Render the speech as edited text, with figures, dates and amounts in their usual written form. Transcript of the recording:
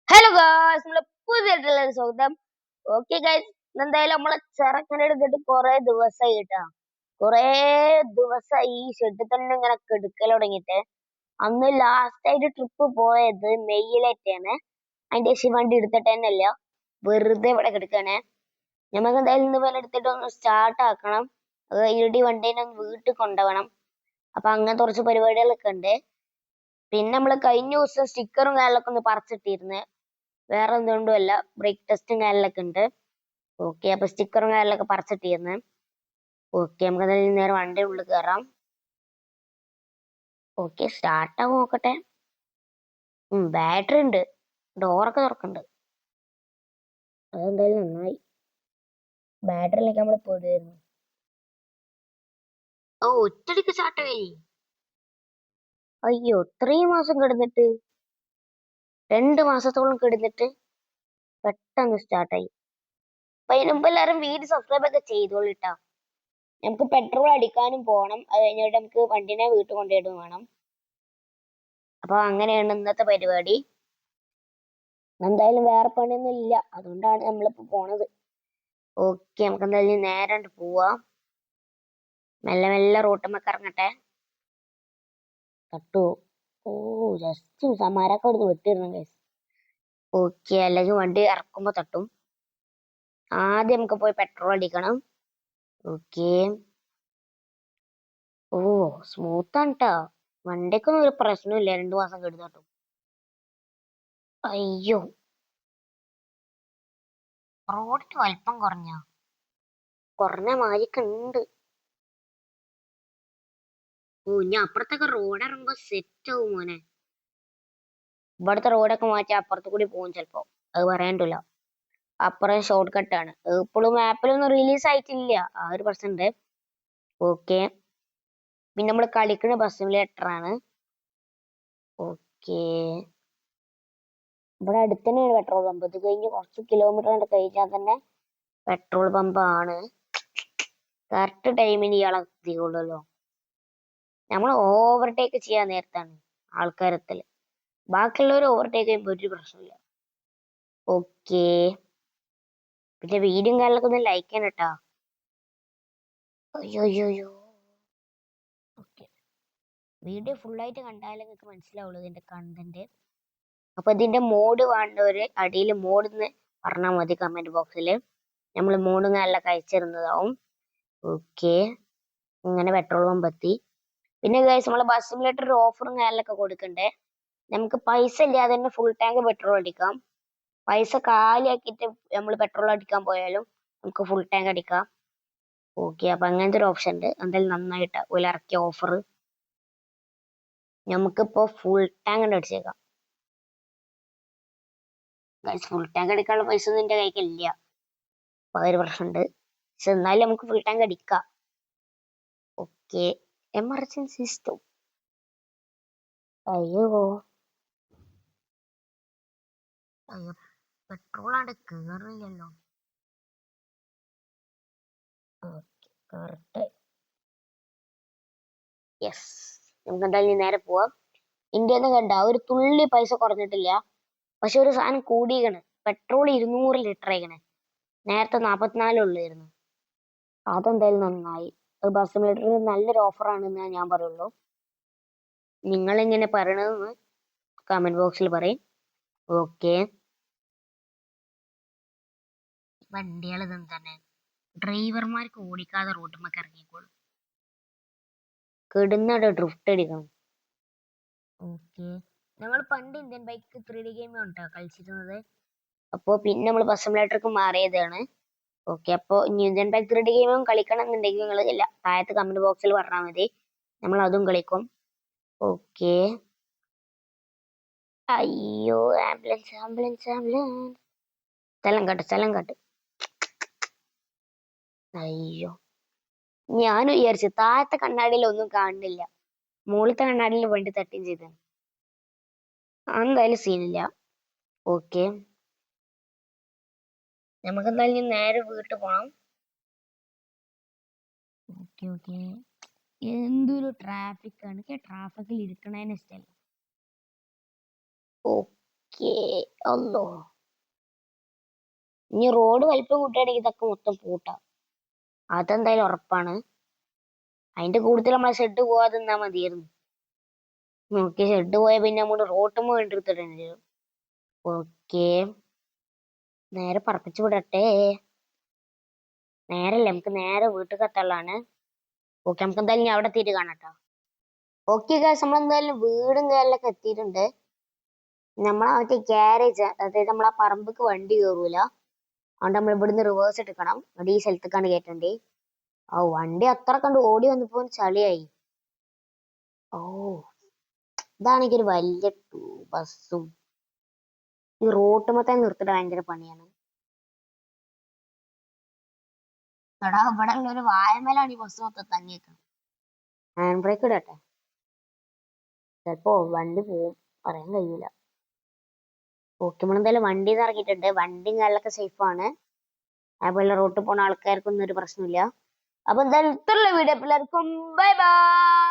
Hello guys, നമ്മളെ പുതിയ സ്വാഗതം. ഓക്കെ ഗായ്സ്, എന്തായാലും നമ്മളെ ചെറുക്കനെ എടുത്തിട്ട് കുറെ ദിവസമായി കേട്ടാ. കുറെ ദിവസമായി ഈ ഷെഡിൽ തന്നെ ഇങ്ങനെ കെടുക്കൽ തുടങ്ങിയിട്ട്. അന്ന് ലാസ്റ്റ് ആയിട്ട് ട്രിപ്പ് പോയത് മെയ്യിലേറ്റാണ്. അതിന്റെ ശേഷം വണ്ടി എടുത്തിട്ട് തന്നെ അല്ല, വെറുതെ ഇവിടെ കിടക്കാണ്. നമുക്ക് എന്തായാലും ഇന്ന് പോലെ എടുത്തിട്ട് ഒന്ന് സ്റ്റാർട്ട് ആക്കണം. അത് കഴിഞ്ഞിട്ട് ഈ വണ്ടീനെ ഒന്ന് വീട്ടിൽ കൊണ്ടുപോകണം. അപ്പൊ അങ്ങനത്തെ കുറച്ച് പരിപാടികളൊക്കെ ഉണ്ട്. പിന്നെ നമ്മള് കഴിഞ്ഞ ദിവസം സ്റ്റിക്കറും കാര്യങ്ങളൊക്കെ ഒന്ന് പറിച്ചിട്ടിരുന്നു. വേറെ എന്തുകൊണ്ടും അല്ല, ബ്രേക്ക് ടെസ്റ്റും കാര്യങ്ങളൊക്കെ ഉണ്ട്. ഓക്കെ, അപ്പൊ സ്റ്റിക്കറും കാര്യങ്ങളൊക്കെ പറിച്ചിട്ടിരുന്നു. ഓക്കെ, നമുക്ക് അതിൽ നേരെ വണ്ടി ഉള്ളിൽ കയറാം. ഓക്കെ, സ്റ്റാർട്ട് ആവും നോക്കട്ടെ. ബാറ്ററി ഉണ്ട്, ഡോറൊക്കെ തുറക്കുന്നുണ്ട്. അതെന്തായാലും നന്നായി. ബാറ്ററിയിലേക്ക് നമ്മൾ പോയിരുന്നു. ഓ, ഒറ്റടിക്ക് സ്റ്റാർട്ട് ആയി. അയ്യോ, 3 മാസം കിടന്നിട്ട്, 2 മാസത്തോളം കിടന്നിട്ട് പെട്ടെന്ന് സ്റ്റാർട്ടായി. അപ്പൊ അതിന് മുമ്പ് എല്ലാവരും വീഡിയോ സബ്സ്ക്രൈബ് ഒക്കെ ചെയ്തോളിട്ടാ. നമുക്ക് പെട്രോൾ അടിക്കാനും പോകണം. അത് കഴിഞ്ഞിട്ട് നമുക്ക് വണ്ടിനെ വീട്ടിൽ കൊണ്ടുപോയിട്ട് വേണം. അപ്പൊ അങ്ങനെയാണ് ഇന്നത്തെ പരിപാടി. എന്തായാലും വേറെ പണിയൊന്നും ഇല്ല, അതുകൊണ്ടാണ് നമ്മളിപ്പോ പോണത്. ഓക്കെ, നമുക്ക് എന്തായാലും നേരെ പോവാം. മെല്ലെ മെല്ലെ റോട്ടുമ്മക്ക് ഇറങ്ങട്ടെ. തട്ടുവോ? ഓ, ജസ്റ്റ് മരമൊക്കെ അവിടുന്ന് വെട്ടിയിരുന്നു ഗൈസ്. ഓക്കെ, അല്ലെങ്കിൽ വണ്ടി ഇറക്കുമ്പോ തട്ടും. ആദ്യം നമുക്ക് പോയി പെട്രോൾ അടിക്കണം. ഓക്കെ. ഓ, സ്മൂത്താണ് കേട്ടോ. വണ്ടിക്കൊന്നും ഒരു പ്രശ്നമില്ല, 2 മാസം കിടന്നിട്ടും. അയ്യോ, റോഡിന് വലിപ്പം കുറഞ്ഞ മാതിരിയൊക്കെ ഉണ്ട്. ഓ, ഇനി അപ്പുറത്തൊക്കെ റോഡ് ഇറങ്ങുമ്പോ സെറ്റ് ആവും മോനെ. ഇവിടുത്തെ റോഡൊക്കെ മാറ്റി അപ്പുറത്ത് കൂടി പോകും ചിലപ്പോ. അത് പറയണ്ടല്ലോ. അപ്പുറം ഷോർട്ട് കട്ടാണ്. ഇപ്പോഴും ആപ്പിലൊന്നും റിലീസ് ആയിട്ടില്ല, ആ ഒരു പ്രശ്നമുണ്ട്. ഓക്കെ, പിന്നെ നമ്മൾ കളിക്കുന്ന ബസ് സിമുലേറ്റർ ആണ്. ഓക്കെ, ഇവിടെ അടുത്ത് തന്നെയാണ് പെട്രോൾ പമ്പ്. ഇത് കഴിഞ്ഞ് കുറച്ച് കിലോമീറ്റർ കണ്ട് കഴിഞ്ഞാൽ തന്നെ പെട്രോൾ പമ്പ് ആണ്. കറക്റ്റ് ടൈമിന് ഇയാളെ എത്തിക്കൊള്ളുമല്ലോ. നമ്മൾ ഓവർടേക്ക് ചെയ്യാൻ നേരത്താണ് ആൾക്കാരെത്തല്. ബാക്കിയുള്ളവർ ഓവർടേക്ക് ചെയ്യുമ്പോൾ ഒരു പ്രശ്നമില്ല. ഓക്കെ, പിന്നെ വീഡിയോ കാര്യങ്ങളൊക്കെ ഒന്ന് ലൈക്ക് ചെയ്യണം കേട്ടോ. അയ്യോ അയ്യോ അയ്യോ. ഓക്കെ, വീഡിയോ ഫുള്ളായിട്ട് കണ്ടാലേ നിങ്ങൾക്ക് മനസ്സിലാവുള്ളൂ ഇതിന്റെ കണ്ടന്റ്. അപ്പൊ ഇതിന്റെ മോഡ് വേണ്ടവര് അടിയിൽ മോഡ് എന്ന് പറഞ്ഞാൽ മതി കമന്റ് ബോക്സിൽ. നമ്മൾ മോഡ് നല്ല കഴിച്ചിരുന്നതാവും. ഓക്കെ, ഇങ്ങനെ പെട്രോൾ പമ്പ് എത്തി. പിന്നെ ഗൈസ്, നമ്മളെ ബസ് സിമുലേറ്റർ ഒരു ഓഫറും കാര്യങ്ങളൊക്കെ കൊടുക്കണ്ടേ. നമുക്ക് പൈസ ഇല്ലാതെ തന്നെ ഫുൾ ടാങ്ക് പെട്രോൾ അടിക്കാം. പൈസ കാലിയാക്കിയിട്ട് നമ്മൾ പെട്രോൾ അടിക്കാൻ പോയാലും നമുക്ക് ഫുൾ ടാങ്ക് അടിക്കാം. ഓക്കെ, അപ്പൊ അങ്ങനത്തെ ഒരു ഓപ്ഷൻ ഉണ്ട്. എന്തായാലും നന്നായിട്ട് ഇറക്കിയ ഓഫർ. നമുക്കിപ്പോ ഫുൾ ടാങ്ക് അടിച്ചേക്കാം. ഫുൾ ടാങ്ക് അടിക്കാനുള്ള പൈസ ഒന്നും എന്റെ കൈക്കില്ല, അപ്പൊ ഒരു പ്രശ്നമുണ്ട്. പക്ഷെ എന്നാലും നമുക്ക് ഫുൾ ടാങ്ക് അടിക്കാം. Okay, emergency stop. അയ്യോ അയ്യോ, പെട്രോൾ ആണ് കേറില്ലല്ലോ. Okay, correct. യെസ്, നമുക്ക് എന്തായാലും നേരെ പോവാം. ഇന്ത്യന്ന് കണ്ട ഒരു തുള്ളി പൈസ കുറഞ്ഞിട്ടില്ല. പക്ഷെ ഒരു സാധനം കൂടിയേക്കണ്. Petrol 200 litre ആയിക്കണേ. നേരത്തെ 44 ഉള്ളായിരുന്നു. അതെന്തായാലും നന്നായി. ബസ് സിമുലേറ്ററിൽ നല്ലൊരു ഓഫർ ആണെന്ന് ഞാൻ പറയുള്ളൂ. നിങ്ങൾ എങ്ങനെ പറയണതെന്ന് കമന്റ് ബോക്സിൽ പറയും. ഓക്കെ, വണ്ടികൾ ഇതൊന്നും തന്നെ ഡ്രൈവർമാർക്ക് ഓടിക്കാതെ റോഡുമ്മക്ക് ഇറങ്ങിക്കോളും. കിടുന്നടെ ഡ്രിഫ്റ്റ് അടിക്കണം. ഓക്കെ, ഞങ്ങൾ പണ്ട് ഇന്ത്യൻ ബൈക്ക് 3D ഗെയിം ഉണ്ടോ കളിച്ചിരുന്നത്. അപ്പോ പിന്നെ നമ്മൾ ബസ് സിമുലേറ്റർക്ക് മാറിയതാണ്. ഓക്കെ, അപ്പോൾ ഇന്ത്യൻ ബൈക്ക് 3D ഗെയിമും കളിക്കണം എന്നുണ്ടെങ്കിൽ നിങ്ങൾ ഇല്ല താഴത്ത് കമന്റ് ബോക്സിൽ പറഞ്ഞാൽ മതി, നമ്മൾ അതും കളിക്കും. ഓക്കെ. അയ്യോ, ആംബുലൻസ് ആംബുലൻസ് ആംബുലൻസ്. സ്ഥലം കാട്ട്. അയ്യോ, ഞാൻ വിചാരിച്ചു താഴത്തെ കണ്ണാടിയിൽ ഒന്നും കാണുന്നില്ല, മുകളിലത്തെ കണ്ണാടിയിൽ വണ്ടി തട്ടുകയും ചെയ്തു. എന്തായാലും സീനില്ല. ഓക്കെ, നമുക്ക് എന്തായാലും നേരെ വീട്ടിൽ പോണം. ഓക്കെ ഓക്കെ, എന്തൊരു ട്രാഫിക് ആണ്. ട്രാഫിക്കിൽ ഇരിക്കണേന് ഇഷ്ടമല്ല. Okay, okay. അല്ലോ, ഇനി റോഡ് വലിപ്പം കൂട്ടുകയാണെങ്കിൽ ഇതൊക്കെ മൊത്തം പൂട്ടാം. അതെന്തായാലും ഉറപ്പാണ്. അതിന്റെ കൂടുതൽ നമ്മളെ ഷെഡ് പോവാതെ നിന്നാ മതിയായിരുന്നു. നോക്കി ഷെഡ് പോയാൽ പിന്നെ നമ്മള് റോട്ടുമ്പോ വേണ്ടിയെടുത്തിടേണ്ടി വരും. ഓക്കേ, നേരെ പറപ്പിച്ചു വിടട്ടെ. നേരല്ലേ, നമുക്ക് നേരെ വീട്ടിൽ കത്തുള്ളതാണ്. ഓക്കെ, നമുക്ക് എന്തായാലും ഇനി അവിടെ എത്തിയിട്ട് കാണാട്ടോ. ഓക്കെ ഗൈസ്, നമ്മളെന്തായാലും വീടും കാര്യങ്ങളൊക്കെ എത്തിയിട്ടുണ്ട്. നമ്മളെ മറ്റേ ഗ്യാരേജ്, അതായത് നമ്മളെ പറമ്പക്ക് വണ്ടി കയറൂല, അതുകൊണ്ട് നമ്മൾ ഇവിടുന്ന് റിവേഴ്സ് എടുക്കണം. ഇവിടെ ഈ സ്ഥലത്തേക്കാണ് കയറ്റണ്ടേ. ആ വണ്ടി അത്ര കണ്ട് ഓടി വന്നപ്പോ ചളിയായി. ഓ, ഇതാണെങ്കിൽ ഒരു വലിയ ബസ്സും. ഈ റോട്ടുമത്തെ നിർത്തിട്ട് ഭയങ്കര പണിയാണ്. എടാ, ഇവിടെ ഉള്ള ഒരു വായമേലാണ് ഈ ബസ് മൊത്തം തങ്ങിയേക്കുന്നത്. ഹാൻഡ് ബ്രേക്ക് ഇടട്ടെ, ചിലപ്പോ വണ്ടി പോവും, പറയാൻ കഴിയൂല. ഓക്കെ, നമ്മളെന്തായാലും വണ്ടിയിൽ നിന്ന് ഇറങ്ങിയിട്ടുണ്ട്. വണ്ടിയും കാര്യങ്ങളൊക്കെ സേഫ് ആണ്. അതുപോലെ റോട്ടിൽ പോണ ആൾക്കാർക്കൊന്നും ഒരു പ്രശ്നമില്ല. അപ്പൊ എന്തായാലും ഇത്രയുള്ള വീഡിയോ, പിള്ളേർക്കും ബൈ ബൈ.